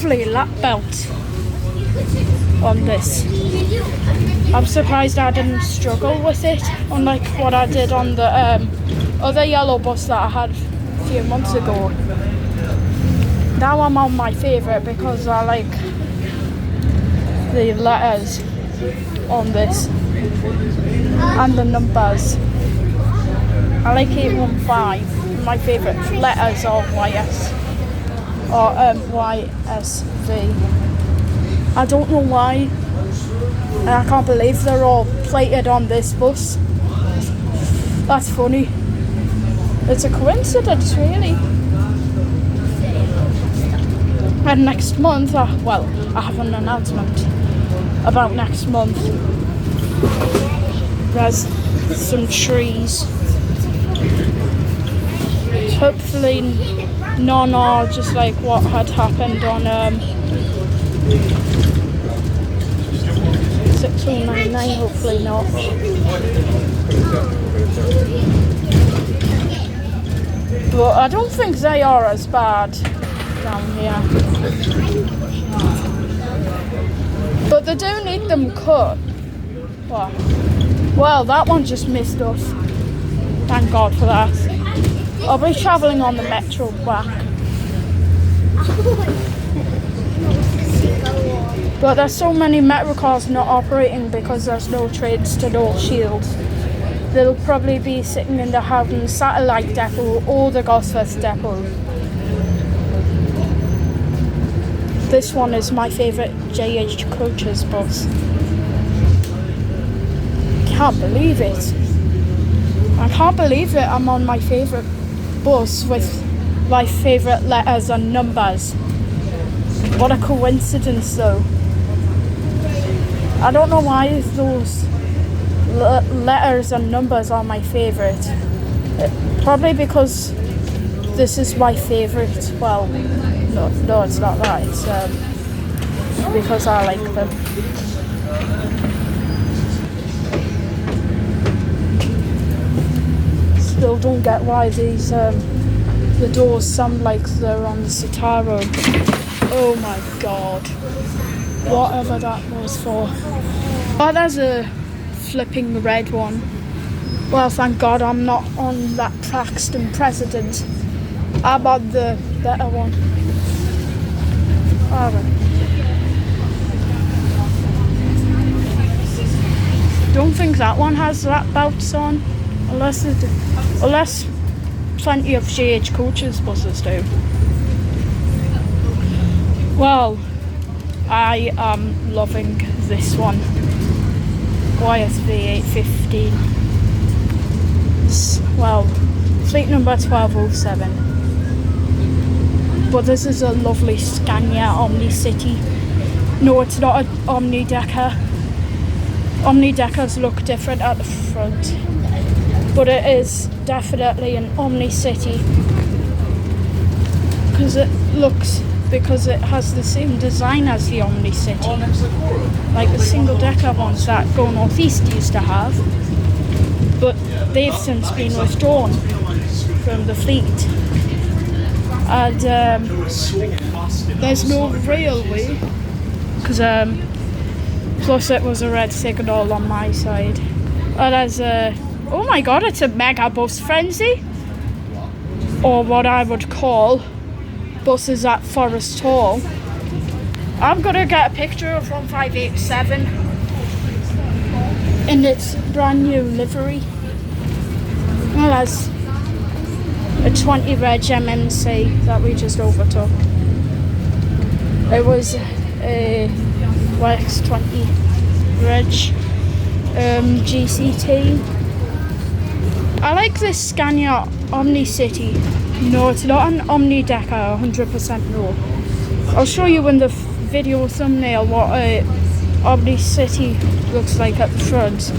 lovely lap belt on this. I'm surprised I didn't struggle with it, unlike what I did on the other yellow bus that I had a few months ago. Now I'm on my favourite because I like the letters on this and the numbers. I like 815. My favourite letters are YSV. I don't know why. I can't believe they're all plated on this bus. That's funny. It's a coincidence, really. And next month, I have an announcement about next month. There's some trees. Hopefully none are just like what had happened on 6099, hopefully not. But I don't think they are as bad down here. But they do need them cut. Well, that one just missed us. Thank God for that. I'll be travelling on the metro back. But there's so many metro cars not operating because there's no trains to North Shields. They'll probably be sitting in the Howden Satellite Depot or the Gosforth Depot. This one is my favourite JH Coaches bus. Can't believe it. I can't believe it. I'm on my favourite bus with my favourite letters and numbers. What a coincidence, though. I don't know why those letters and numbers are my favourite. Probably because this is my favourite. Well, no, it's not that. It's because I like them. Still don't get why these the doors sound like they're on the Citaro. Oh my God. Whatever that was for. Oh, there's a flipping red one. Well, thank God I'm not on that Paxton President. I'm on the better one. Alright. Don't think that one has lap belts on. Unless plenty of JH Coaches buses do. Well, I am loving this one. YSV815. Well, fleet number 1207. But this is a lovely Scania Omni City. No, it's not an Omni Decker. Omni Deckers look different at the front. But it is definitely an Omni City. Because it has the same design as the Omni City. Like the single decker ones that Go North East used to have. But they've since been withdrawn from the fleet. And there's no railway. Because plus it was a red signal on my side. And there's oh my God, it's a mega bus frenzy. Or what I would call buses at Forest Hall. I'm gonna get a picture of 1587 in its brand new livery. Well, there's a 20 reg MNC that we just overtook. It was a YX20 reg GCT. I like this Scania Omni City. No, it's not an Omni Decker, 100% no. I'll show you in the video thumbnail what a Omni City looks like at the front.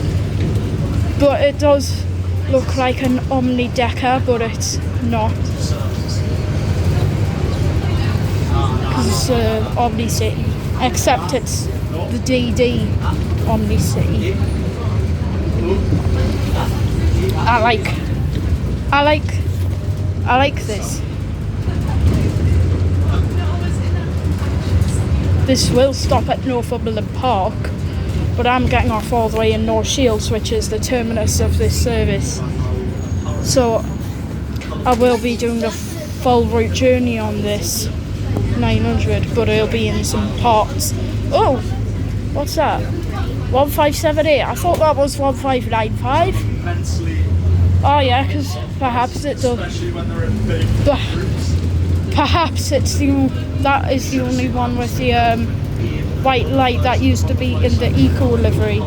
But it does look like an Omni Decker, but it's not. Because it's Omni City. Except it's the DD Omni City. I like this. this will stop at Northumberland Park, but I'm getting off all the way in North Shields, which is the terminus of this service. So I will be doing a full route journey on this 900, but it'll be in some parts. Oh, what's that? 1578. I thought that was 1595. Oh yeah, because perhaps it does. Perhaps it's that is the only one with the white light that used to be in the eco livery.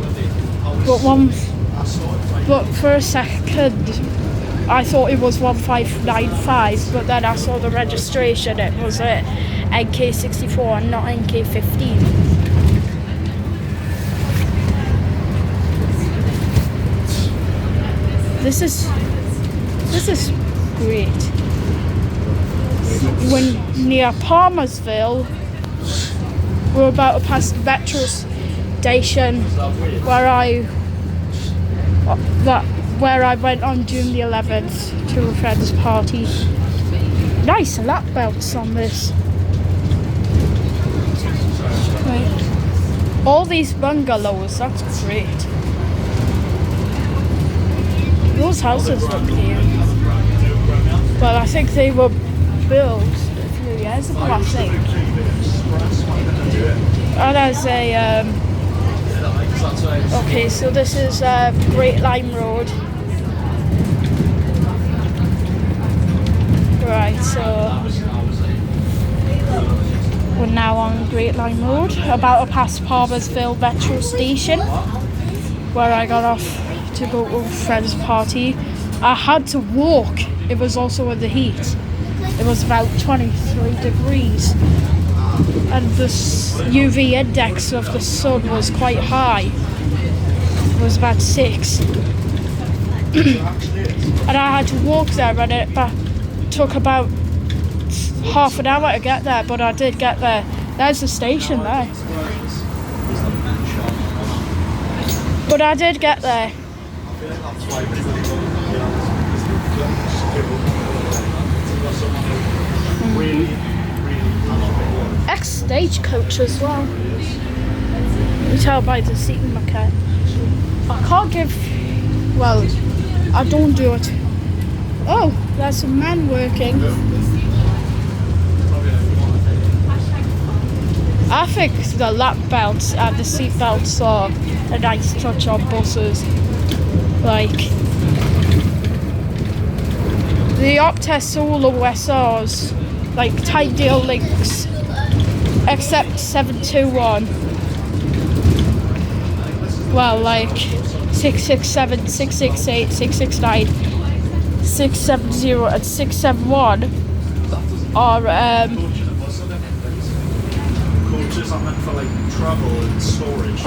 But for a second, I thought it was 1595. But then I saw the registration. It was a NK64 and not NK15. This is great. When near Palmersville, we're about to pass the metro station where I went on June the 11th to a friend's party. Nice lap belts on this. Right. All these bungalows, that's great. Those houses look cute. Well, I think they were built a few years ago, I think. And there's a okay, so this is Great Line Road. Right, so we're now on Great Line Road, about to pass Palmersville Metro Station, where I got off to go to a friend's party. I had to walk. It was also in the heat. It was about 23 degrees. And the UV index of the sun was quite high. It was about 6. And I had to walk there, and it took about half an hour to get there, but I did get there. There's the station there. But I did get there. Ex-stagecoach as well. You tell by the seating maquette. I can't give. Well, I don't do it. Oh, there's some men working. I think the lap belts and the seat belts are a nice touch on buses. Like the Optus Solo SRs, like Tidal links, except 721. Well, like 667, 668, 669, 670 and 671 are coaches are meant for like travel and storage.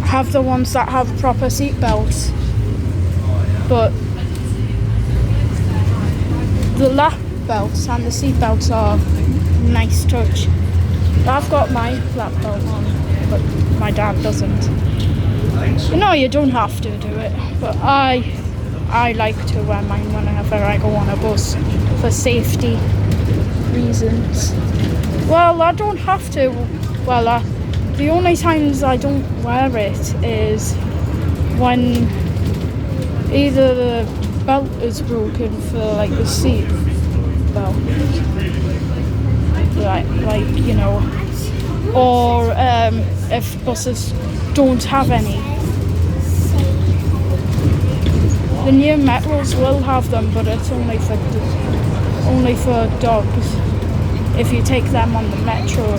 Have the ones that have proper seat belts, but the lap belts and the seat belts are nice touch. I've got my lap belt on, but my dad doesn't. No, you don't have to do it, but I like to wear mine whenever I go on a bus for safety reasons. Well, I don't have to. Well, the only times I don't wear it is when either the belt is broken for like the seat belt, like you know, or if buses don't have any. The new metros will have them, but it's only for dogs. If you take them on the metro,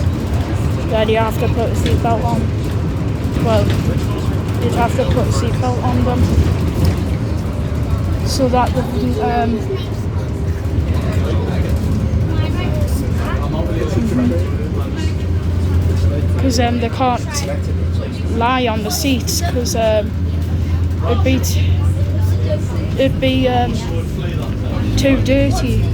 then you have to put a seatbelt on. Well, you'd have to put a seatbelt on them so that because they can't lie on the seats, because it'd be too dirty.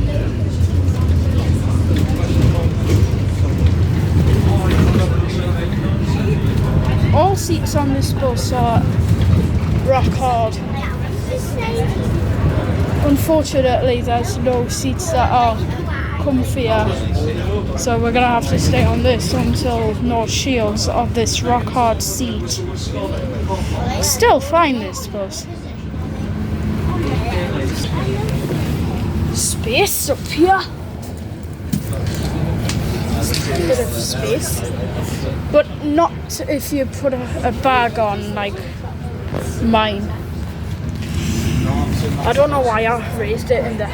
All seats on this bus are rock hard. Unfortunately, there's no seats that are comfier. So we're gonna have to stay on this until North Shields of this rock hard seat. Still fine, this bus. Space up here. A bit of space, but not if you put a bag on like mine. I don't know why I raised it in the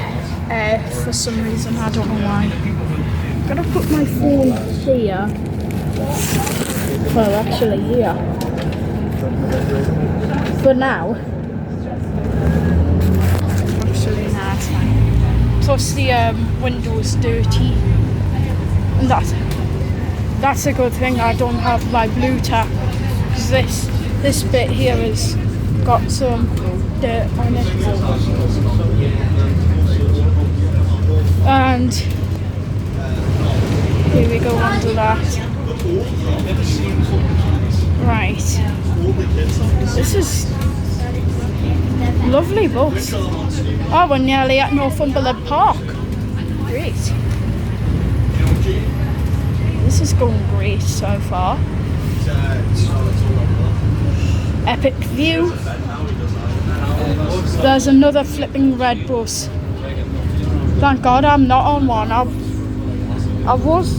air for some reason. I don't know why. I'm gonna put my phone here. Well, actually here. For now. Actually, nah, it's fine. Plus the window's dirty. And that's a good thing I don't have my blue tack, because this bit here has got some dirt on it. And here we go under that. Right. This is lovely bus. Oh, we're nearly at Northumberland Park. Great. This is going great so far. Epic view. There's another flipping red bus. Thank God I'm not on one. I was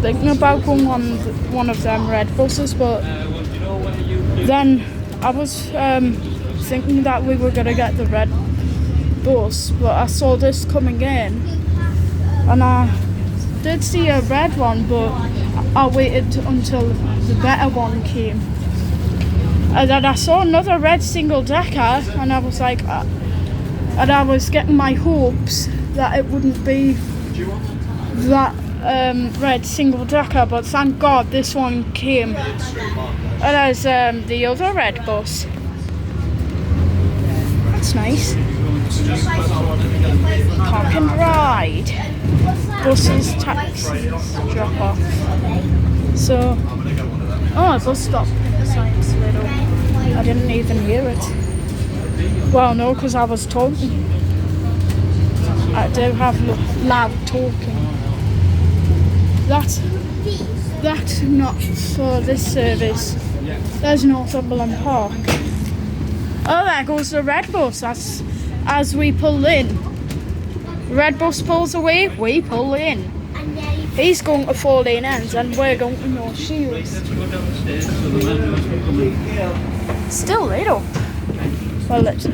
thinking about going on one of them red buses, but then I was thinking that we were gonna get the red bus, but I saw this coming in, and I did see a red one, but I waited until the better one came. And then I saw another red single decker, and I was like, and I was getting my hopes that it wouldn't be that red single decker, but thank God this one came. And there's the other red bus. That's nice. Park and ride. Buses, taxis, drop off. So, oh, a bus stop science little. I didn't even hear it. Well, no, because I was talking. I do have loud talking. That's not for this service. There's Northumberland Park. Oh, there goes the red bus as we pull in. Red bus pulls away, we pull in. He's going to 4 lane ends and we're going to North Shields. Still lit up. Well, it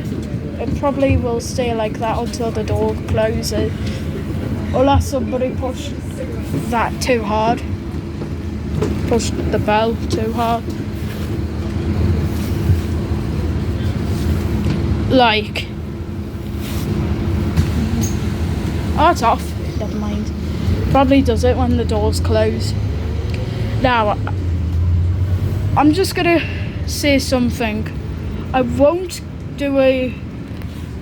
probably will stay like that until the door closes. Unless somebody pushed that too hard. Pushed the bell too hard. Like. Oh, it's off. Never mind. Probably does it when the doors close. Now, I'm just gonna say something. I won't do a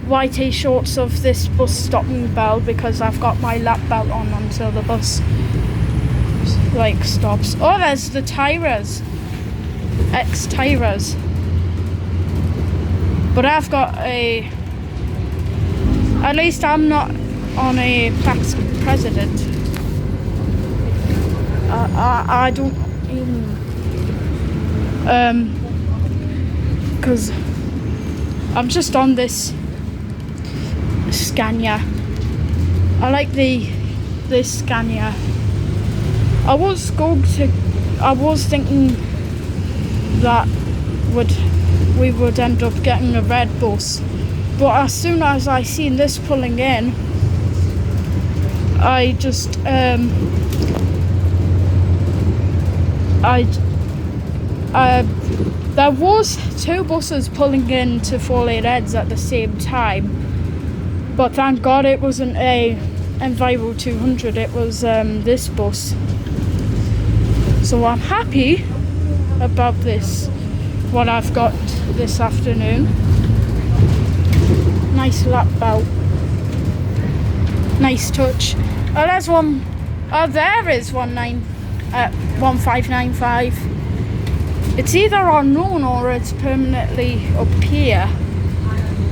YT shorts of this bus stopping bell because I've got my lap belt on until the bus like stops. Oh, there's the tires. Ex-tires. But I've got a... At least I'm not on a past president. I don't even... because I'm just on this Scania. I like this Scania. I was thinking that we would end up getting a red bus, but as soon as I seen this pulling in, I just there was 2 buses pulling in to 4 lane ends at the same time, but thank God it wasn't a Enviro 200, it was this bus. So I'm happy about this, what I've got this afternoon. Nice lap belt. Nice touch. Oh, there's one. Oh, there is 1595. It's either unknown or it's permanently up here.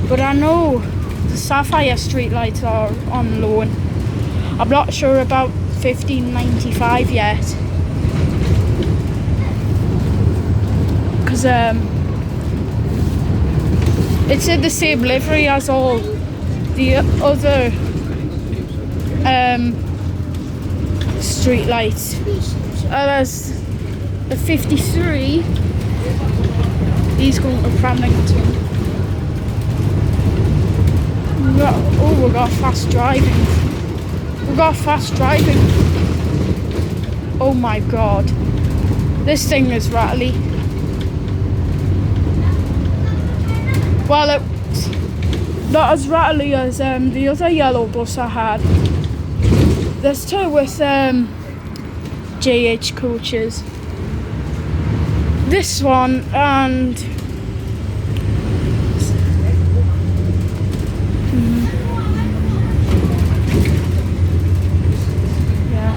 But I know the Sapphire street lights are on loan. I'm not sure about 1595 yet, because it's in the same livery as all the other street lights. There's a 53. He's going to Framington. We got fast driving. We got fast driving. Oh my god. This thing is rattly. Well, it's not as rattly as the other yellow bus I had. There's two with JH coaches. This one and yeah.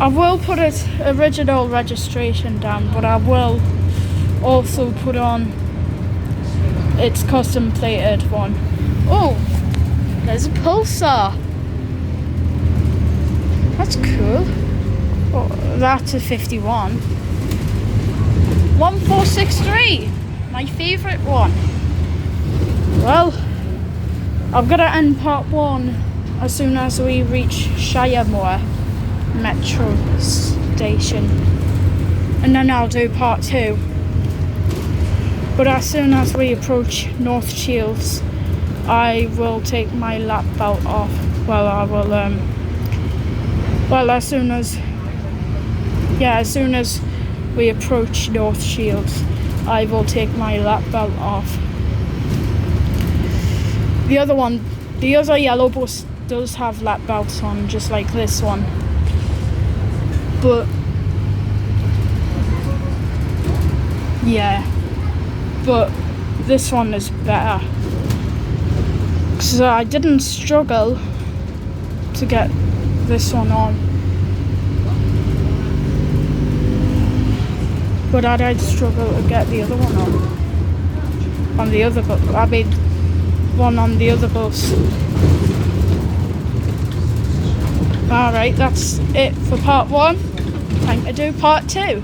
I will put its original registration down, but I will also put on its custom plated one. Oh, there's a Pulsar. That's cool. Oh, that's a 51. 1463, my favourite one. Well, I'm gonna end part 1 as soon as we reach Shiremoor metro station, and then I'll do part 2. But as soon as we approach North Shields, I will take my lap belt off. Well, I will well, as soon as we approach North Shields, I will take my lap belt off. The other yellow bus does have lap belts on, just like this one. But yeah, but this one is better. So I didn't struggle to get this one on. But I did struggle to get the other one on the other bus. I mean, one on the other bus. Alright, that's it for part 1. Time to do part 2.